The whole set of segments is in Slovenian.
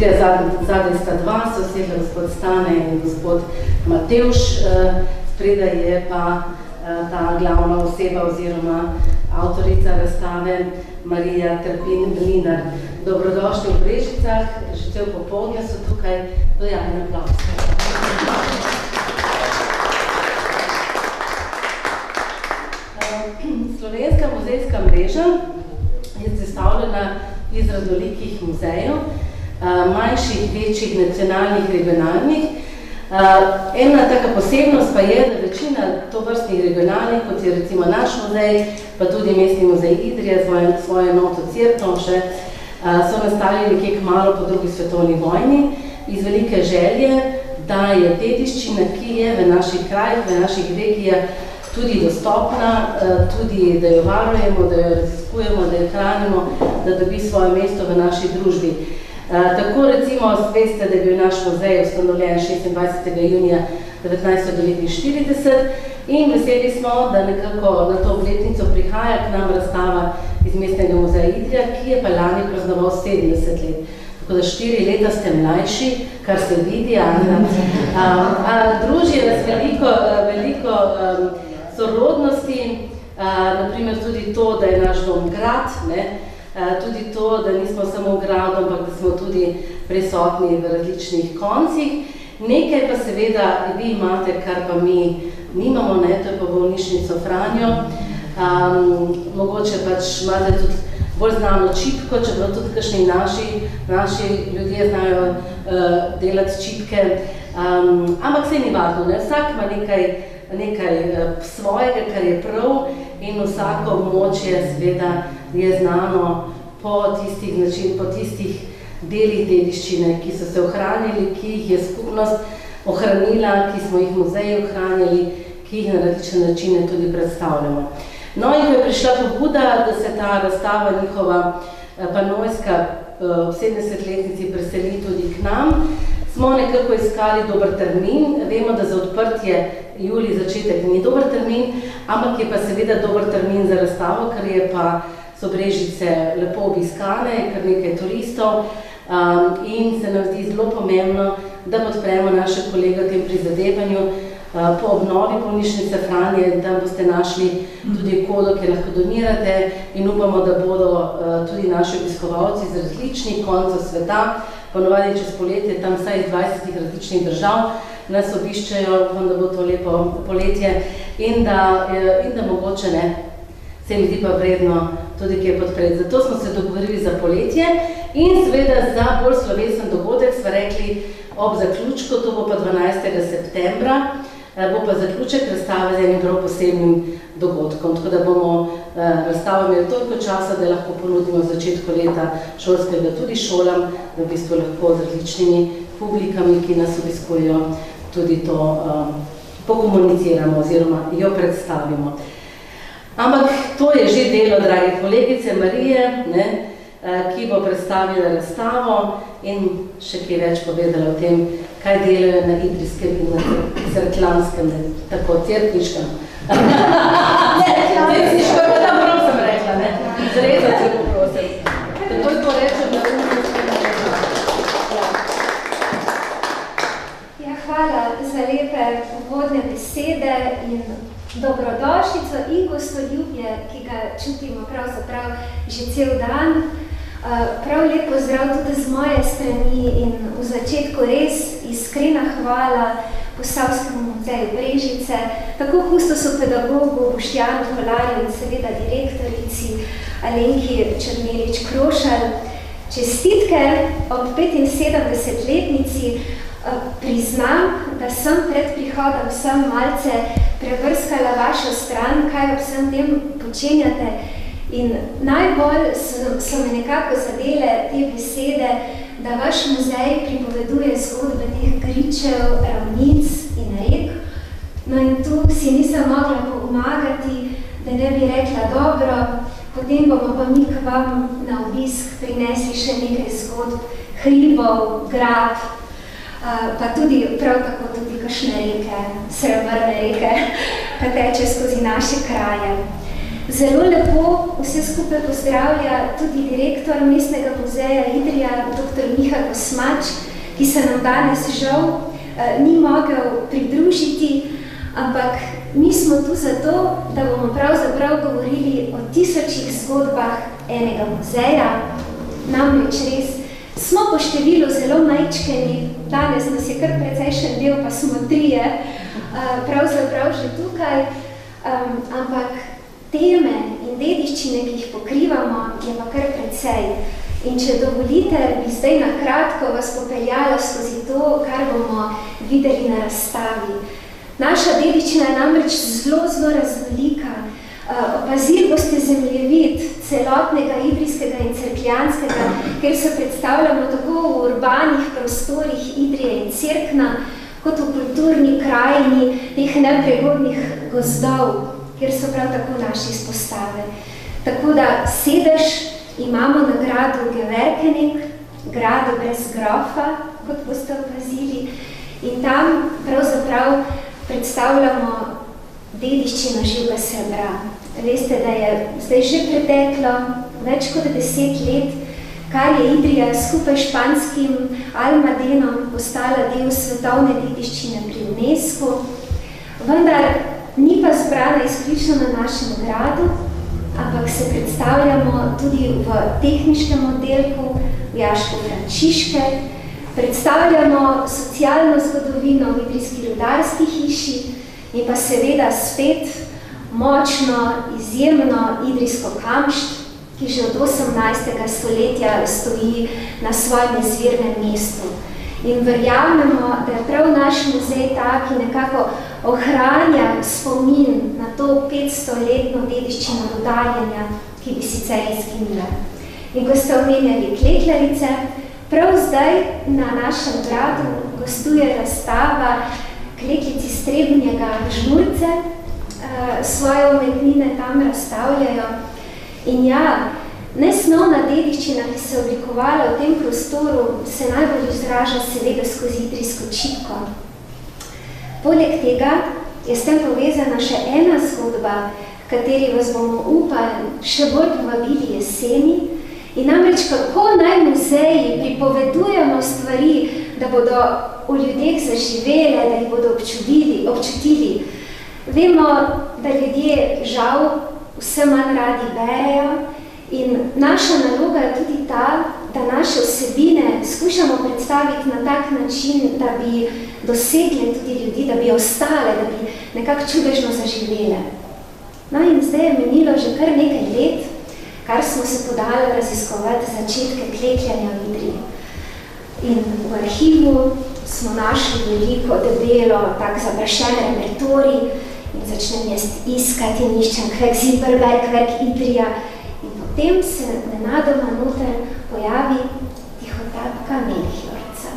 Idrija, zadnji sta dva, so sedla gospod Stane in gospod Matevž, spredaj je pa ta glavna oseba oziroma avtorica razstave Marija Trpin-Mlinar. Dobrodošli v Brežicah, že cel popoldne so tukaj, dojavni aplavz. Slovenska muzejska mreža je sestavljena iz raznolikih muzejev, manjših, večjih, nacionalnih, regionalnih. Ena taka posebnost pa je, da večina tovrstnih regionalnih, kot je recimo naš muzej, pa tudi Mestni muzej Idrija, svojo enoto Cirknovše, so nastali nekje kmalu po drugi svetovni vojni iz velike želje, da je dediščina, ki je v naših krajih, v naših regijah tudi dostopna, tudi da jo varujemo, da jo raziskujemo, da jo hranimo, da dobi svoje mesto v naši družbi. Tako recimo veste, da je bil naš muzej ustanovljen 26. junija 1949 in veseli smo, da nekako na to obletnico prihaja k nam razstava iz Mestnega muzeja Idrija, ki je pa lani praznoval 70 let. Tako da 4 leta ste mlajši, kar se vidi, druži nas veliko sorodnosti, naprimer tudi to, da je naš dom grad, tudi to, da nismo samo v gradu, ampak da smo tudi prisotni v različnih koncih. Nekaj pa seveda vi imate, kar pa mi nimamo, to je pa bolnišnico Franjo. Mogoče pač imate tudi bolj znano čipko, čeprav tudi kakšni naši ljudje znajo delati čipke. Ampak saj ni važno, vsak ima nekaj svojega, kar je prav in vsako območje seveda je znano po tistih delih dediščine, ki so se ohranili, ki jih je skupnost ohranila, ki smo jih muzeji ohranjali, ki jih na različne načine tudi predstavljamo. No in ko je prišla pobuda, da se ta razstava njihova panojska v 70-letnici preseli tudi k nam, smo nekako iskali dober termin. Vemo, da za odprtje julij začetek ni dober termin, ampak je pa seveda dober termin za razstavo, ker je pa so Brežice lepo obiskane, kar nekaj turistov in se nam zdi zelo pomembno, da podpremo naše kolege v tem prizadevanju po obnovi bolnišnice Franje. Tam boste našli tudi kodo, ki lahko donirate in upamo, da bodo tudi naši obiskovalci z različnih koncev sveta, ponovadi čez poletje, tam vsaj iz 20 različnih držav, nas obiščajo, da bo to lepo poletje in da mogoče se mi zdi pa vredno tudi kje podpreti. Zato smo se dogovorili za poletje in seveda za bolj slovesen dogodek smo rekli ob zaključku, to bo pa 12. septembra, bo pa zaključek razstave z enim prav posebnim dogodkom. Tako da bomo razstavo imeli toliko časa, da lahko ponudimo v začetku leta šolskega tudi šolam, da v bistvu lahko z različnimi publikami, ki nas obiskujejo, tudi to pokomuniciramo oziroma jo predstavimo. Ampak to je že delo, dragi kolegice Marije, ki bo predstavila razstavo in še kaj več povedala o tem, kaj delajo na idrijskem in na cerkljanskem, tako cerkniškem. Cerkniško je pa tam prav sem rekla, zrezati se poprosim. Tako je to rečem na Ja, hvala za lepe uvodne besede in dobrodošlico in gostoljubje, ki ga čutimo pravzaprav že cel dan. Prav lep pozdrav tudi z moje strani in v začetku res iskrena hvala Posavskemu muzeju Brežice, tako kustosu pedagogu Boštjanu Kolarju in seveda direktorici Alenki Črnelič-Krošelj. Čestitke ob 75-letnici. Priznam, da sem pred prihodom sem malce prevrskala vašo stran, kaj ob vsem tem počenjate. In najbolj so me nekako zadele te besede, da vaš muzej pripoveduje zgodbe teh gričev, ravnic in rek. No in tu si nisem mogla pomagati, da ne bi rekla dobro, potem bomo pa mi k vam na obisk prinesli še nekaj zgodb, hribov, grad, pa tudi prav tako tudi kakšne reke, srebrne reke, ki teče skozi naše kraje. Zelo lepo vse skupaj pozdravlja tudi direktor Mestnega muzeja Idrija, dr. Miha Kosmač, ki se nam danes žal ni mogel pridružiti, ampak mi smo tu zato, da bomo pravzaprav govorili o 1000 zgodbah enega muzeja. Namreč res smo po številu zelo majčkeni, danes nas je kar precejšen del, pa smo 3, pravzaprav že tukaj, ampak teme in dediščine, ki jih pokrivamo, je pa kar precej. In če dovolite, bi zdaj na kratko vas popeljala skozi to, kar bomo videli na razstavi. Naša dediščina je namreč zelo raznolika. Opazili boste zemljevid celotnega idrijskega in cerkljanskega, kjer se predstavljamo tako v urbanih prostorih Idrije in Cerkna, kot v kulturni krajini teh nepregodnih gozdov, kjer so prav tako naše izpostave. Tako da sedež imamo na gradu Geverkenik, gradu brez grofa, kot boste opazili, in tam pravzaprav predstavljamo dediščino živega srebra. Veste, da je zdaj že preteklo več kot 10 let, kar je Idrija skupaj s španskim Almadenom postala del svetovne dediščine pri UNESCO, vendar ni pa zbrana izključno na našem gradu, ampak se predstavljamo tudi v tehniškem oddelku, v Jašku Frančiške, predstavljamo socialno zgodovino v idrijski rudarski hiši in pa seveda spet močno, izjemno idrijsko kamšt, ki že od 18. stoletja stoji na svojem izvirnem mestu. In verjamemo, da je prav naš muzej ta, ki nekako ohranja spomin na to 500-letno dediščino rudarjenja, ki bi sicer izginila. In ko ste omenjali klekljarice, prav zdaj na našem gradu gostuje razstava Kleklici Strebnjega Žmurce, svoje umetnine tam razstavljajo. In ja, nesnovna dediščina, ki se je oblikovala v tem prostoru, se najbolj izraža seveda skozi idrijsko čipko. Poleg tega je s tem povezana še ena zgodba, kateri vas bomo upali še bolj povabili jeseni, in namreč kako naj muzeji pripovedujemo stvari, da bodo v ljudeh zaživele, da jih bodo občutili. Vemo, da ljudje žal vse manj radi berejo, in naša naloga je tudi ta, da naše vsebine skušamo predstaviti na tak način, da bi dosegle tudi ljudi, da bi ostale, da bi nekako čudežno zaživele. No in zdaj je menilo že kar nekaj let, kar smo se podali raziskovati začetke klekljanja v Idriji. In v arhivu smo našli veliko, debelo, tak zaprašen repertorij in začnem jaz iskati in iščem Kvekzilberberg, Verk Idrija. In potem se nenadoma noter pojavi tihotapka Melchiorca.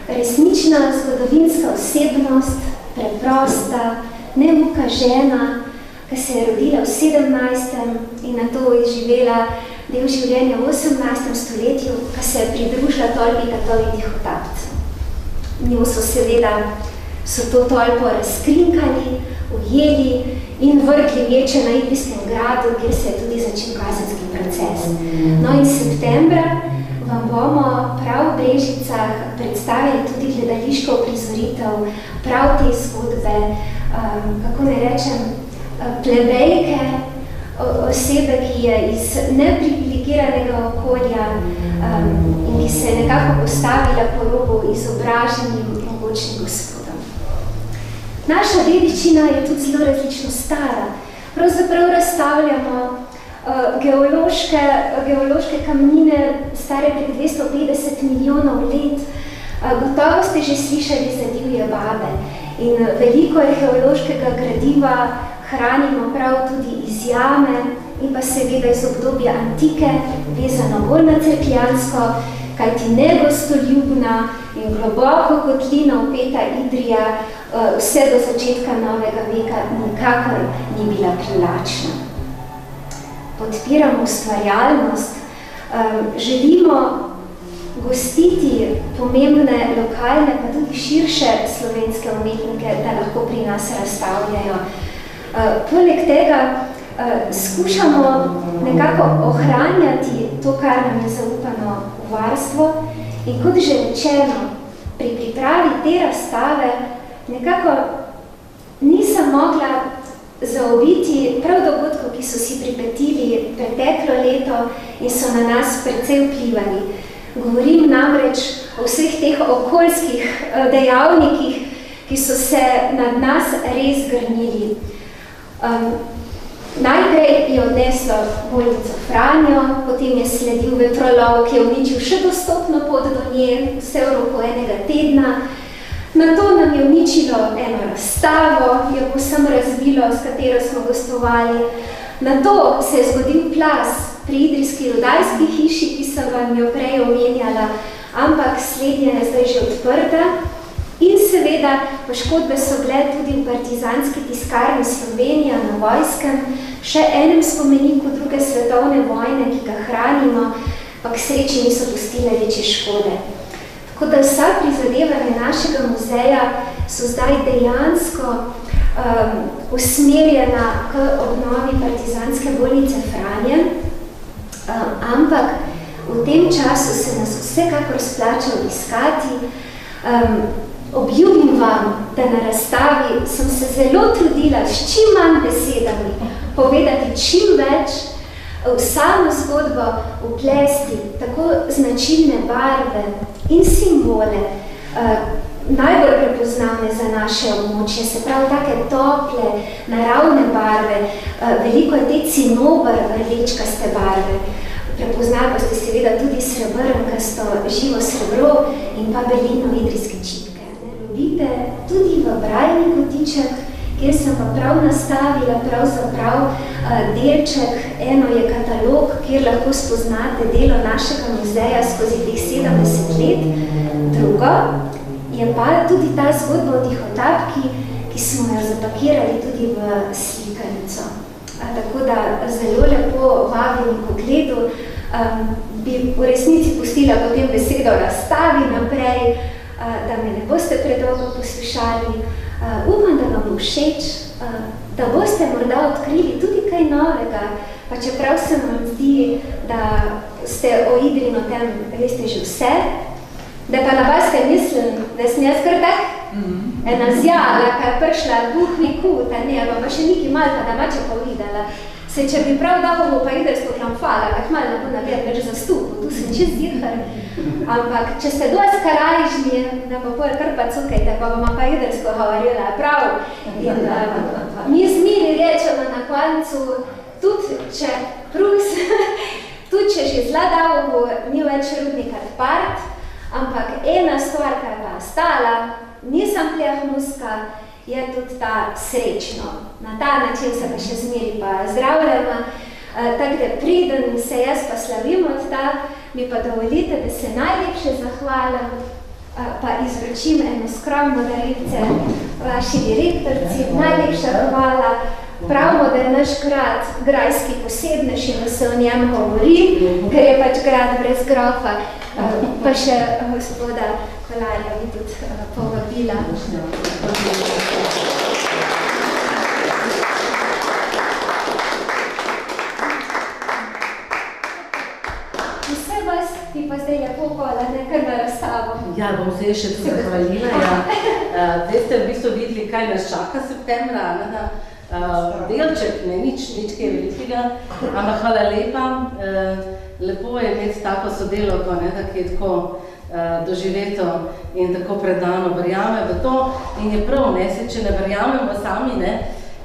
Resnična zgodovinska osebnost, preprosta, neuka žena, ki se je rodila v 17. in nato je živela del življenja v 18. stoletju, ki se je pridružila tolpi Katovih tihotapcev. Njo so seveda to tolpo razkrinkali, ujeli in vrgli vječe na Idrijskem gradu, kjer se je tudi začel kazenski proces. No in septembra vam bomo prav v Brežicah predstavili tudi gledališko uprizoritev prav te zgodbe, kako ne rečem, plebejke, osebe, ki je iz neprivilegiranega okolja in ki se je nekako postavila po robu izobraženim mogočnim gospodom. Naša dediščina je tudi zelo različno stara. Pravzaprav razstavljamo geološke kamnine stare prek 250 milijonov let. Gotovo ste že slišali za divje babe in veliko je geološkega gradiva hranimo prav tudi iz jame in pa seveda iz obdobja antike, vezano bolj na cerkljansko, kajti negostoljubna in globoko kotlina upeta Idrija vse do začetka novega veka nikakor ni bila privlačna. Podpiramo ustvarjalnost, želimo gostiti pomembne lokalne, pa tudi širše slovenske umetnike, da lahko pri nas razstavljajo. Poleg tega skušamo nekako ohranjati to, kar nam je zaupano v varstvo. In kot že rečeno, pri pripravi te razstave nekako nisem mogla zaobiti prav dogodkov, ki so si pripetili preteklo leto in so na nas precej vplivali. Govorim namreč o vseh teh okoljskih dejavnikih, ki so se nad nas res grnili. Najprej je odneslo bolnico Franjo, potem je sledil vetrolov, ki je uničil še dostopno pot do nje, vse v roku enega tedna. Nato nam je uničilo eno razstavo, jo povsem razbilo, s katero smo gostovali. Nato se je zgodil plaz pri idrijski rudarski hiši, ki sem vam jo prej omenjala, ampak slednja je zdaj že odprta. In seveda poškodbe so bile tudi v partizanski tiskarni Slovenija na Vojskem, še enem spomeniku druge svetovne vojne, ki ga hranimo, pa k sreči niso pustile večje škode. Tako da vsa prizadevanja našega muzeja so zdaj dejansko usmerjena k obnovi partizanske bolnice Franje, ampak v tem času se nas vsekakor splača obiskati. Obljubim vam, da na razstavi sem se zelo trudila s čim manj besedami povedati čim več, v samo zgodbo vplesti tako značilne barve in simbole, najbolj prepoznavne za naše območje, se pravi take tople, naravne barve, veliko je te cinobar rdečkaste barve. Prepoznali pa ste seveda tudi srebrnkasto živo srebro in pa belino idrijske čipke. Vidite tudi v brajni kotiček, kjer sem pa prav nastavila pravzaprav delček. Eno je katalog, kjer lahko spoznate delo našega muzeja skozi teh 70 let. Drugo je pa tudi ta zgodba o tihotapki, ki smo jo zapakirali tudi v slikanico. Tako da zelo lepo vabim k ogledu. Bi v resnici pustila potem besedo razstavi naprej, da me ne boste predolgo poslušali. Upam, da vam bo všeč, da boste morda odkrili tudi kaj novega, pa čeprav se vam zdi, da ste o Idrino tem veste že vse, da pa na vas kaj mislim, da sem jaz kar tak ena zjala, kaj je prišla duhni kut, pa še neki malo pa domače povedala. Se, če bi prav dal pa idrsko klamfala, kaj malo ne bo navedno več zastupu, tu sem čist zihar. Ampak, če ste dosti karajžni, da pa poje kar pa cukajte, pa bom pa idrsko govorila, prav. In mi zmiri rečemo na koncu, tudi če Prus, tudi če že zla dolgo ni več rudnika odprt, ampak ena stvar, kar pa ostala, nisem plehnuska, je tudi ta srečno. Na ta način se pa še zmeri pa zdravljamo. Tako da preden se jaz pa slavim od ta, mi pa dovolite, da se najlepše zahvalim, pa izročim eno skromno darilce vaši direktorci. Najlepša hvala. Pravimo, da je naš grad grajski posebnež in da se o njem govori, ker je pač grad brez grofa. Pa še gospoda Kolarja bi tudi povabila. Vse vas ti pa zdaj lepo kola, nekaj na razstavo. Ja, bom se še tu zahvalila. Zdaj ste v bistvu videli, kaj nas čaka septembra. Delček, ne nič kaj velikega, ampak hvala lepa. Lepo je imeti tako sodelovko, da ki je tako doživeto in tako predano verjame v to. In je prav, če ne verjamemo sami,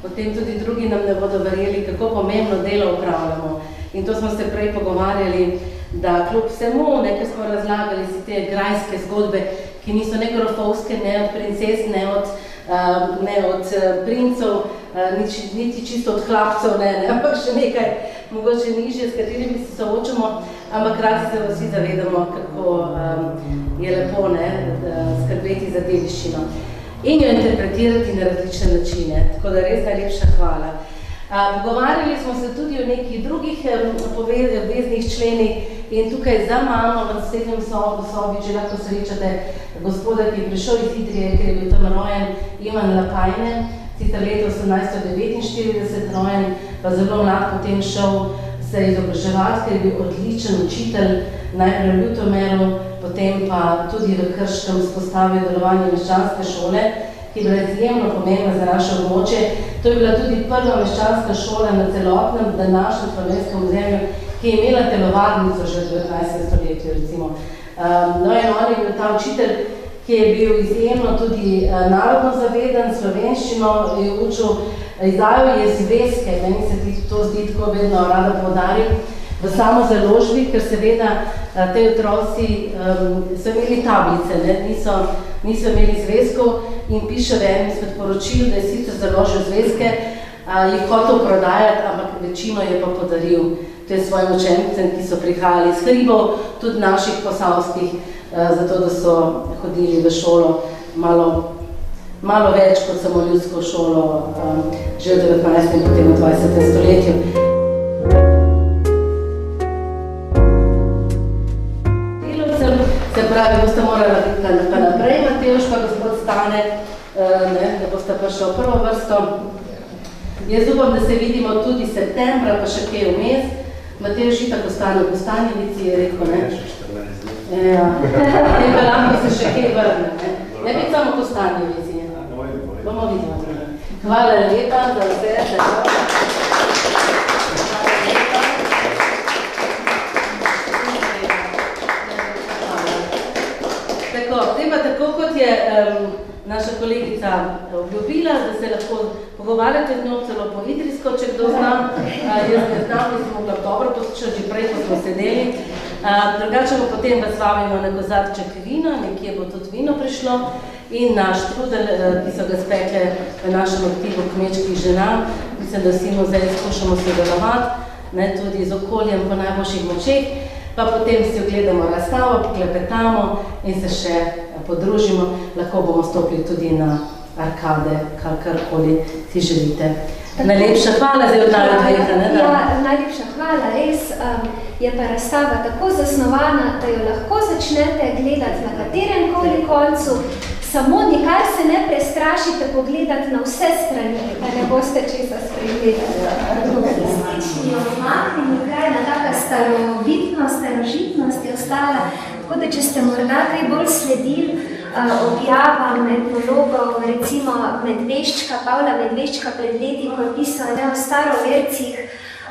potem tudi drugi nam ne bodo verjeli, kako pomembno delo upravljamo. In to smo se prej pogovarjali, da kljub vsemu, ker smo razlagali si te grajske zgodbe, ki niso ne grofovske, ne od princes, ne od princov, niti čisto od hlapcev, ampak še nekaj mogoče nižje, s katerimi se soočamo, ampak radi se vsi zavedamo, kako je lepo skrbeti za dediščino in jo interpretirati na različne načine. Tako da res najlepša hvala. Pogovarjali smo se tudi o nekih drugih veznih členih in tukaj za mano v naslednjem sobi že lahko srečate gospoda, ki je prišel iz Idrije, ker je bil tam rojen, Ivan Lapajne, sicer leta 1849 rojen, pa zelo mlad potem šel se izobraževati, ker je bil odličen učitelj, najprej v Ljutomeru, potem pa tudi v Krškem vzpostavil delovanje meščanske šole, ki je bila izjemno pomembna za naše območje. To je bila tudi prva meščanska šola na celotnem današnjem slovenskem ozemlju, ki je imela telovadnico že v 19. stoletju, recimo. No in on je bil ta učitelj, ki je bil izjemno tudi narodno zaveden, slovenščino je učil, izdajal je zvezke, meni se to zdi tako vedno rada poudarim, v samo založbi, ker seveda te otroci so imeli tablice, niso imeli zvezkov in piše v enem izmed poročil, da je sicer založil zvezke, jih hotel prodajati, ampak večino je pa podaril svojim učencem, ki so prihajali iz hribov, tudi naših posavskih, zato da so hodili v šolo malo več kot samo ljudsko šolo že v 19. in potem v 20. stoletju. Delavcem, se pravi, boste morali biti pa naprej, Matevž pa gospod Stane, da boste prišli v prvo vrsto. Jaz upam, da se vidimo tudi septembra, pa še kaj vmes. Matevž itak ostane v Kostanjevici, je rekel, ne? Ja, in pa lahko se še kaj vrne, ne? Ne biti samo v Kostanjevici. Bomo videli. Hvala lepa za vse. Tako kot je naša kolegica obljubila, da se lahko pogovarjate z njo celo po idrijsko, če kdo zna. Jaz ne znam, da sem mogla dobro poslušati, že prej, ko smo sedeli. Drugače pa potem vas vabimo na kozarček vina, nekje bo tudi vino prišlo. In naš trudel, ki so ga spekle v našem aktivu kmečkih žena. Mislim, da vsi muzeji skušamo sodelovati, tudi z okoljem po najboljših močeh, pa potem si ogledamo razstavo, poklepetamo in se še podružimo. Lahko bomo stopili tudi na arkade, karkoli si želite. Najlepša hvala zdaj od najodveka, ne? Ja, najlepša hvala, res je pa razstava tako zasnovana, da jo lahko začnete gledati na katerem koli koncu, samo nikar se ne prestrašite pogledati na vse strani, da ne boste česa spregledali. Resnični omaknjeni kraj, na taka starovitnost, starožitnost je ostala, tako da če ste morda kaj bolj sledili objavam etnologov, recimo Medveščka, Pavla Medveščka pred leti, ko je pisal o starovercih,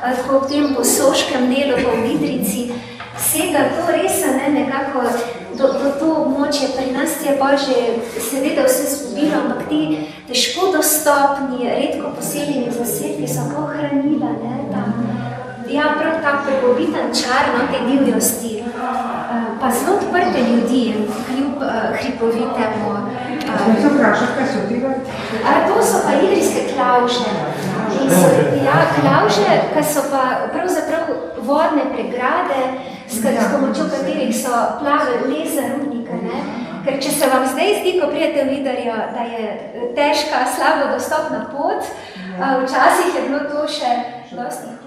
tako v tem posoškem delu po Vidrici, sega to res nekako do to območje. Pri nas je pa že seveda vse zgubilo, ampak ti težko dostopni, redko poseljeni zasedki so pa ohranila, tam. Ja, prav tak prebobiten čar, te divjosti, pa zelo odprte ljudi, kljub hripovitemu. Se vprašati, kaj so tega? To so pa idrijske klavže. Ja, klavže, ki so pa pravzaprav vodne pregrade, s pomočjo katerih so plavili les za rudnika, ne? Ker če se vam zdaj zdi, ko prijete v Idrijo, da je težka, slabo dostopna pot, včasih je bilo to še dosti